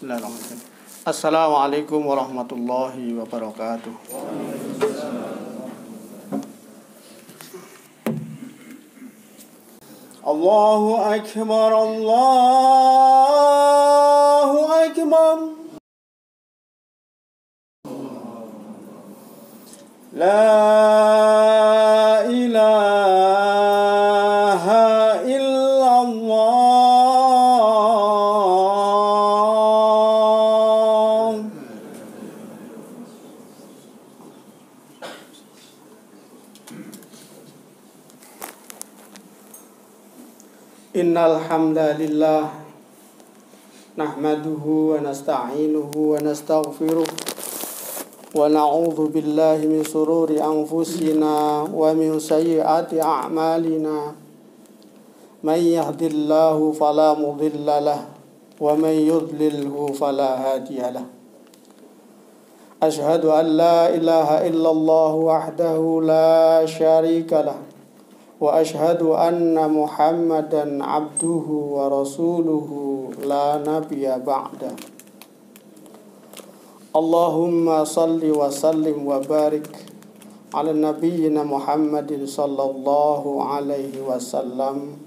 Bismillahirrahmanirrahim. Assalamualaikum warahmatullahi wabarakatuh. Allahu akbar, Allahu akbar. La ilaha illallah. Innal hamdalillah nahmaduhu wa nasta'inuhu wa nastaghfiruh wa na'udzu billahi min shururi anfusina wa min sayyiati a'malina. May yahdihillahu fala mudilla lahu wa may yudlilhu fala hadiya lahu. Asyhadu an la ilaha illallah wahdahu la syarika lahu wa asyhadu anna Muhammadan abduhu wa rasuluhu la nabiyya ba'da. Allahumma salli wa sallim wa barik ala nabiyyina Muhammadin sallallahu alaihi wasallam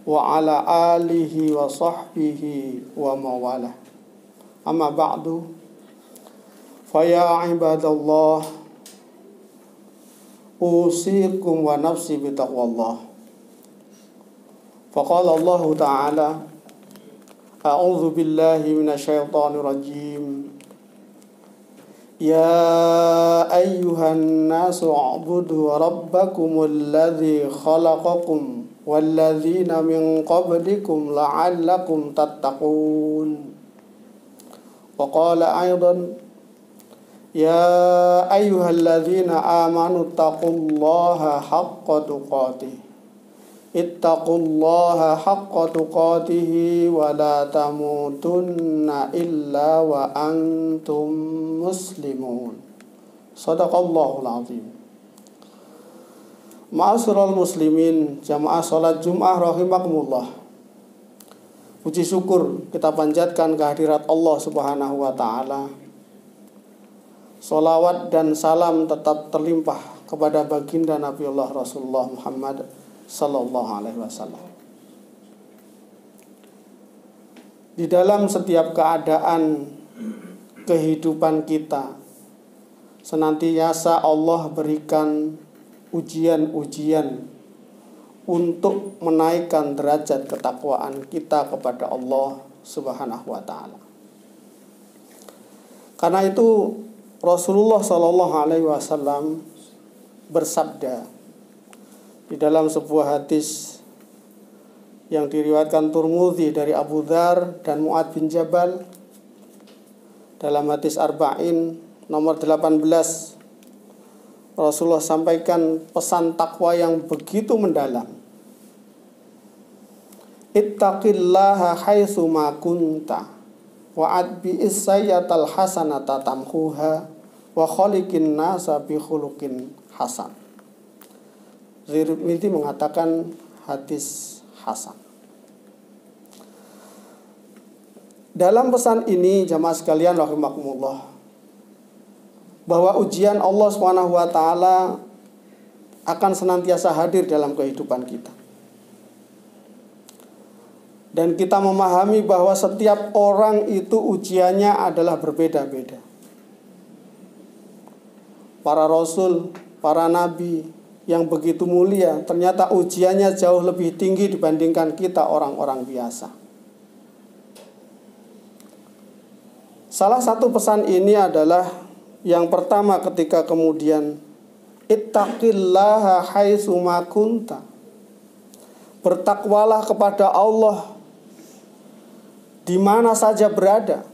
wa ala alihi wa sahbihi wa mawalah. Amma ba'du, fa ya ibadallah, usikum wa nafsi bitaqwallah. Faqala Allah ta'ala, a'udzu billahi minasyaitonir rajim. Ya ayyuhan nasu u'budu rabbakumul ladzi khalaqakum walladzina min qablikum la'allakum tattaqun. Wa qala aidan, ya ayyuhalladzina amanu taqullaha haqqa tuqatih. Ittaqullaha haqqa tuqatih wa la tamutunna illa wa antum muslimun. Shadaqallahul azim. Ma'asyiral muslimin, jamaah salat Jumat rahimakumullah. Puji syukur kita panjatkan kehadirat Allah Subhanahu wa taala. Salawat dan salam tetap terlimpah kepada baginda Nabiullah Rasulullah Muhammad sallallahu alaihi wasallam. Di dalam setiap keadaan kehidupan kita, senantiasa Allah berikan ujian-ujian untuk menaikkan derajat ketakwaan kita kepada Allah Subhanahu wa taala. Karena itu Rasulullah sallallahu alaihi wasallam bersabda di dalam sebuah hadis yang diriwayatkan Tirmidzi dari Abu Dzar dan Mu'adz bin Jabal, dalam hadis Arba'in nomor 18, Rasulullah sampaikan pesan takwa yang begitu mendalam. Ittaqillaha haitsu ma kunta wa adbi'is sayyatal hasanata tamhuha wa khaliqin nasa bi khuluqin hasan. Tirmidzi mengatakan hadis hasan. Dalam pesan ini jamaah sekalian rahimakumullah, bahwa ujian Allah Subhanahu wa taala akan senantiasa hadir dalam kehidupan kita. Dan kita memahami bahwa setiap orang itu ujiannya adalah berbeda-beda. Para rasul, para nabi yang begitu mulia, ternyata ujiannya jauh lebih tinggi dibandingkan kita orang-orang biasa. Salah satu pesan ini adalah yang pertama ketika kemudian ittaqillaha haitsu ma kunta. Bertakwalah kepada Allah di mana saja berada,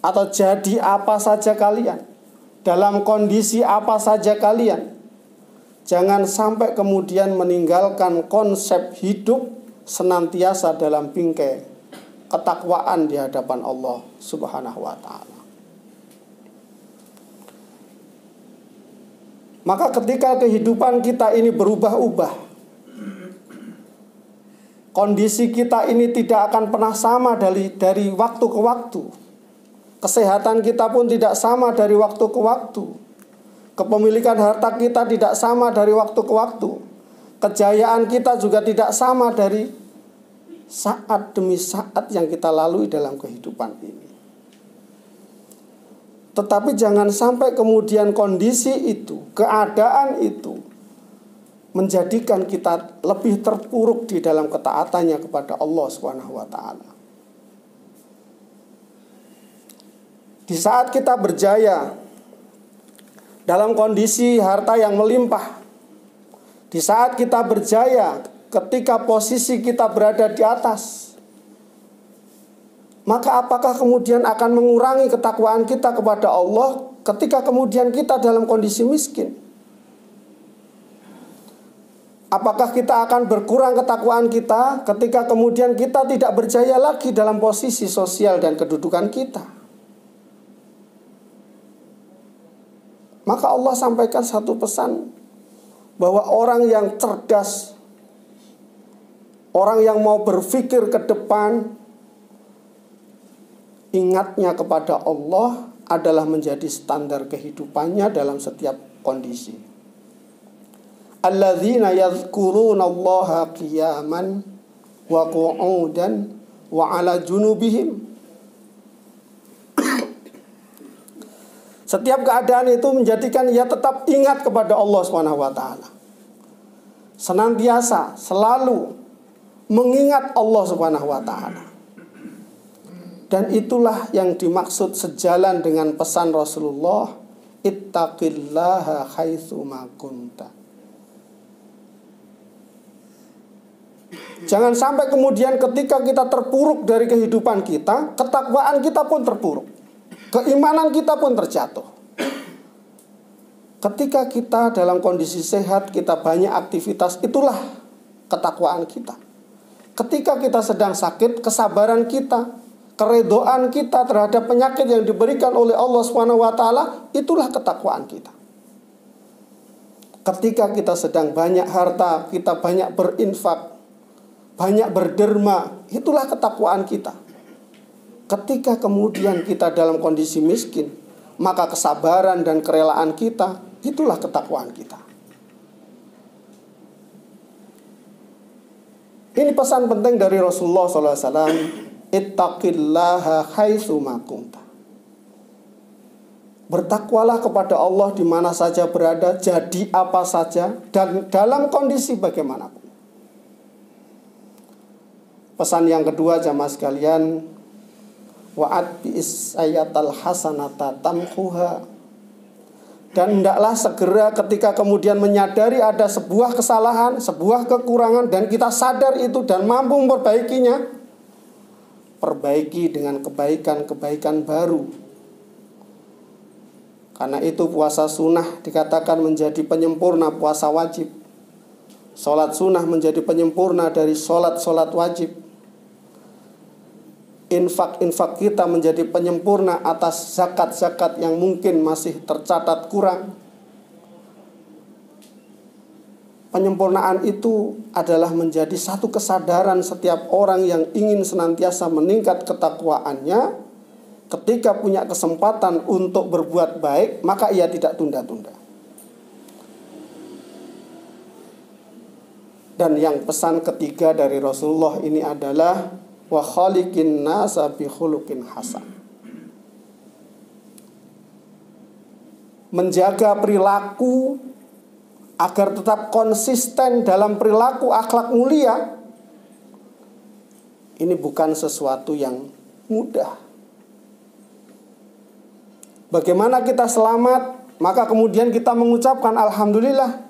atau jadi apa saja kalian, dalam kondisi apa saja kalian. Jangan sampai kemudian meninggalkan konsep hidup senantiasa dalam bingkai ketakwaan di hadapan Allah Subhanahu wa taala. Maka ketika kehidupan kita ini berubah-ubah, kondisi kita ini tidak akan pernah sama dari waktu ke waktu. Kesehatan kita pun tidak sama dari waktu ke waktu. Kepemilikan harta kita tidak sama dari waktu ke waktu. Kejayaan kita juga tidak sama dari saat demi saat yang kita lalui dalam kehidupan ini. Tetapi jangan sampai kemudian kondisi itu, keadaan itu menjadikan kita lebih terpuruk di dalam ketaatannya kepada Allah Subhanahu wa taala. Di saat kita berjaya dalam kondisi harta yang melimpah, di saat kita berjaya ketika posisi kita berada di atas, maka apakah kemudian akan mengurangi ketakwaan kita kepada Allah ketika kemudian kita dalam kondisi miskin? Apakah kita akan berkurang ketakwaan kita ketika kemudian kita tidak berjaya lagi dalam posisi sosial dan kedudukan kita? Maka Allah sampaikan satu pesan bahwa orang yang cerdas, orang yang mau berpikir ke depan, ingatnya kepada Allah adalah menjadi standar kehidupannya dalam setiap kondisi. Alladzina yadhkurunallaha qiyaman wa qu'udan wa 'ala junubihim. Setiap keadaan itu menjadikan ia tetap ingat kepada Allah Subhanahu wa taala. Senantiasa selalu mengingat Allah Subhanahu wa taala. Dan itulah yang dimaksud sejalan dengan pesan Rasulullah, ittaqillaha haitsu ma kunta. Jangan sampai kemudian ketika kita terpuruk dari kehidupan kita, ketakwaan kita pun terpuruk, keimanan kita pun terjatuh. Ketika kita dalam kondisi sehat, kita banyak aktivitas, itulah ketakwaan kita. Ketika kita sedang sakit, kesabaran kita, keredoan kita terhadap penyakit yang diberikan oleh Allah SWT, itulah ketakwaan kita. Ketika kita sedang banyak harta, kita banyak berinfak, banyak berderma, itulah ketakwaan kita. Ketika kemudian kita dalam kondisi miskin, maka kesabaran dan kerelaan kita, itulah ketakwaan kita. Ini pesan penting dari Rasulullah SAW, ittaqillaha haitsu ma kunta. Bertakwalah kepada Allah di mana saja berada, jadi apa saja, dan dalam kondisi bagaimanapun. Pesan yang kedua jamaah sekalian, wa'ad bi'is ayatal hasanata tamhuha. Dan hendaklah segera ketika kemudian menyadari ada sebuah kesalahan, sebuah kekurangan, dan kita sadar itu dan mampu memperbaikinya, perbaiki dengan kebaikan-kebaikan baru. Karena itu puasa sunnah dikatakan menjadi penyempurna puasa wajib. Sholat sunnah menjadi penyempurna dari sholat-sholat wajib. Infak-infak kita menjadi penyempurna atas zakat-zakat yang mungkin masih tercatat kurang. Penyempurnaan itu adalah menjadi satu kesadaran setiap orang yang ingin senantiasa meningkat ketakwaannya. Ketika punya kesempatan untuk berbuat baik, maka ia tidak tunda-tunda. Dan yang pesan ketiga dari Rasulullah ini adalah wa khaliqin nasa bi khuluqin hasan. Menjaga perilaku agar tetap konsisten dalam perilaku akhlak mulia, ini bukan sesuatu yang mudah. Bagaimana kita selamat, maka kemudian kita mengucapkan alhamdulillah.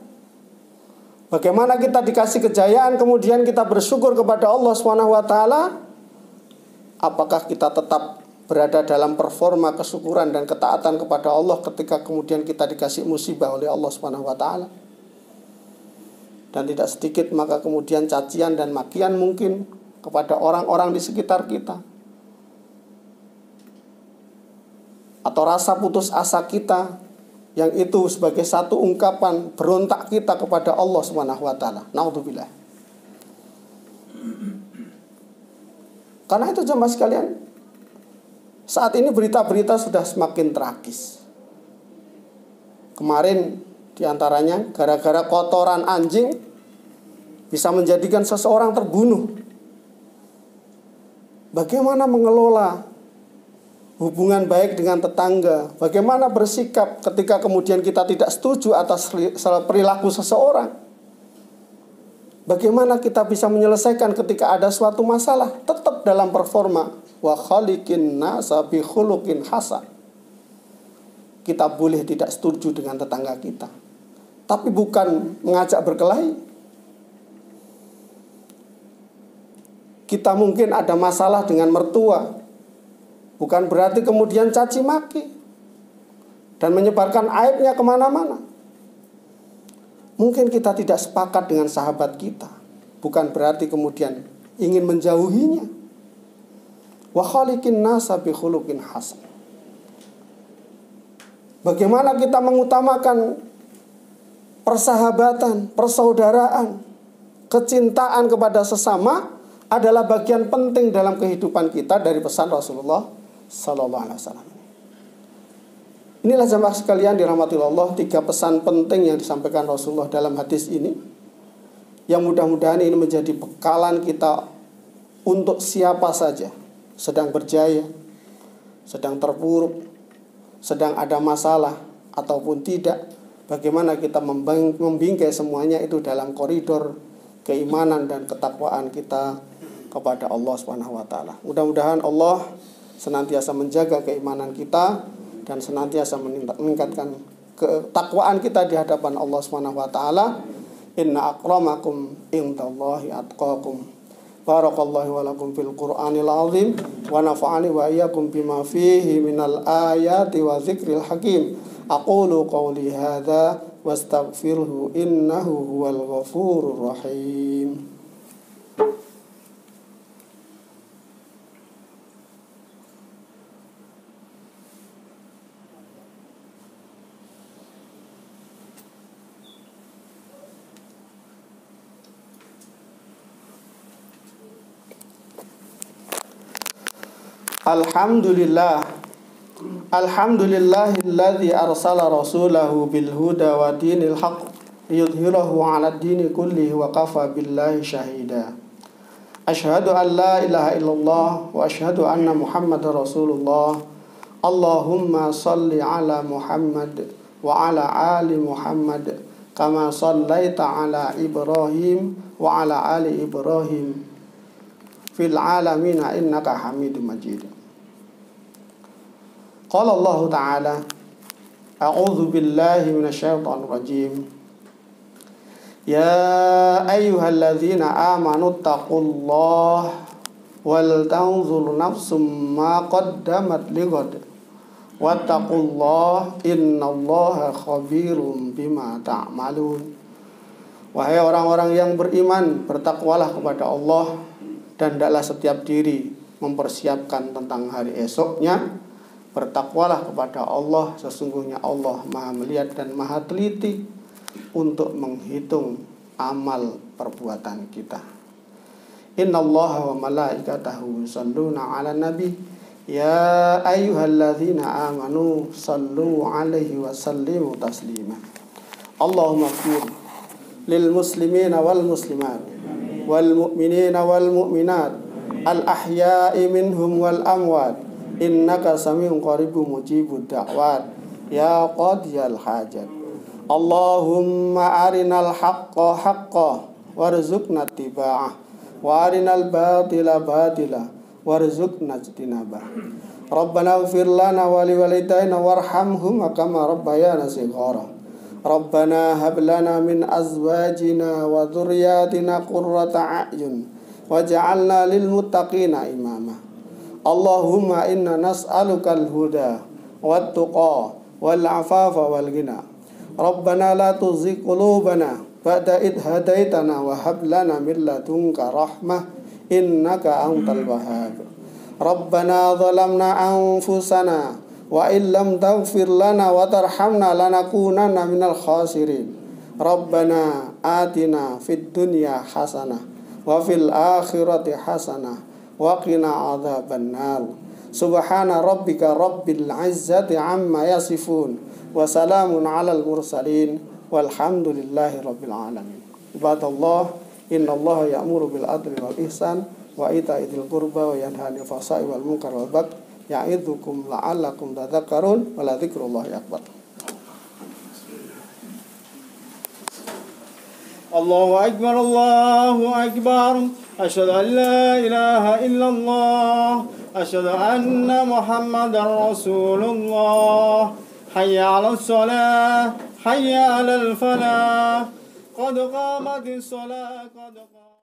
Bagaimana kita dikasih kejayaan, kemudian kita bersyukur kepada Allah SWT. Apakah kita tetap berada dalam performa kesyukuran dan ketaatan kepada Allah ketika kemudian kita dikasih musibah oleh Allah SWT. Dan tidak sedikit maka kemudian cacian dan makian mungkin kepada orang-orang di sekitar kita. Atau rasa putus asa kita, yang itu sebagai satu ungkapan berontak kita kepada Allah SWT. Naudzubillah. Karena itu jemaah sekalian, saat ini berita-berita sudah semakin tragis. Kemarin diantaranya gara-gara kotoran anjing bisa menjadikan seseorang terbunuh. Bagaimana mengelola hubungan baik dengan tetangga? Bagaimana bersikap ketika kemudian kita tidak setuju atas perilaku seseorang? Bagaimana kita bisa menyelesaikan ketika ada suatu masalah? Tetap dalam performa. Wa khaliqin nasa bi khuluqin hasan. Kita boleh tidak setuju dengan tetangga kita, tapi bukan mengajak berkelahi. Kita mungkin ada masalah dengan mertua, bukan berarti kemudian caci maki dan menyebarkan aibnya kemana-mana. Mungkin kita tidak sepakat dengan sahabat kita, bukan berarti kemudian ingin menjauhinya. Wa khaliqin nasa bi khuluqin hasan. Bagaimana kita mengutamakan persahabatan, persaudaraan, kecintaan kepada sesama adalah bagian penting dalam kehidupan kita dari pesan Rasulullah sallallahu alaihi wasallam. Inilah jemaah sekalian dirahmati Allah, 3 pesan penting yang disampaikan Rasulullah dalam hadis ini, yang mudah-mudahan ini menjadi bekalan kita untuk siapa saja sedang berjaya, sedang terpuruk, sedang ada masalah ataupun tidak. Bagaimana kita membingkai semuanya itu dalam koridor keimanan dan ketakwaan kita kepada Allah Subhanahu wa taala. Mudah-mudahan Allah senantiasa menjaga keimanan kita dan senantiasa meningkatkan ketakwaan kita di hadapan Allah Subhanahu wa taala. Inna akramakum indallahi atqakum. Barakallahu wa lakum fil Qur'anil azim wa nafa'ani wa iyyakum bima fihi minal ayati wa dzikril hakim. Aqulu qawli hadza wastaghfirhu innahu huwal ghafurur rahim. Alhamdulillahilladzi arsala rasulahu bil huda wa dinil haqq liyudhhirahu 'alad dini kullihi wa kafa billahi syahida. Asyhadu an la ilaha illallah wa asyhadu anna Muhammadar Rasulullah. Allahumma shalli ala Muhammad wa ala ali Muhammad kama shallaita ala Ibrahim wa ala ali Ibrahim fil alamin innaka Hamidum Majid. Qala Allah Ta'ala, A'udzu billahi minasyaitonir rajim. Ya ayyuhalladzina amanu taqullaha wal tanzur nafsum ma qaddamat lighad wattaqullaha innallaha khabirum bima ta'malun. Wahai orang-orang yang beriman, bertakwalah kepada Allah dan hendaklah setiap diri mempersiapkan tentang hari esoknya. Bertakwalah kepada Allah, sesungguhnya Allah Maha melihat dan Maha teliti untuk menghitung amal perbuatan kita. Innallaha wa malaikatahu yusholluna 'alan nabi ya ayyuhalladzina amanu shallu 'alaihi wa sallimu taslima. Allahumma ighfir lil muslimina wal muslimat wal mu'minina wal mu'minat al ahya'i minhum wal amwat innaka samiun qaribun mujibud da'wat ya qadiyal hajat. Allahumma arinal haqqa haqqa warzuqna ittiba'ah wa arinal batila batila warzuqna ijtinabah. Rabbana ighfir lana wa liwalidayna warhamhum kama rabbayana shighara. Rabbana hab lana min azwajina wa dhurriyyatina qurrata a'yun waj'alna lil muttaqina imama. Allahumma inna nas'alukal huda wat tuqa wal afafa wal ghina. Rabbana la tuzigh qulubana ba'da id hadaitana wa hab lana min ladunka rahmah innaka antal wahhab. Rabbana zalamna anfusana wa illam taghfir lana wa tarhamna lanakunanna minal khasirin. Rabbana atina fid dunya hasanah wa fil akhirati hasanah wa qina adzabannar. Subhana rabbika rabbil izzati amma yasifun wa salamun alal mursalin walhamdulillahi rabbil alamin. Ibadallah, innallaha ya'muru bil adli wal ihsan wa ita'i dzil qurba wa yanha 'anil fahsya'i wal munkar wal baghi ya'idzukum la'allakum tadhakkarun wa la dzikrullahi akbar. Allahu akbar, Allahu akbar. Asyhadu an la ilaha illallah, asyhadu anna Muhammadar Rasulullah. Hayya 'alas shalah, hayya 'alal falah. Qad qamatis shalah, qad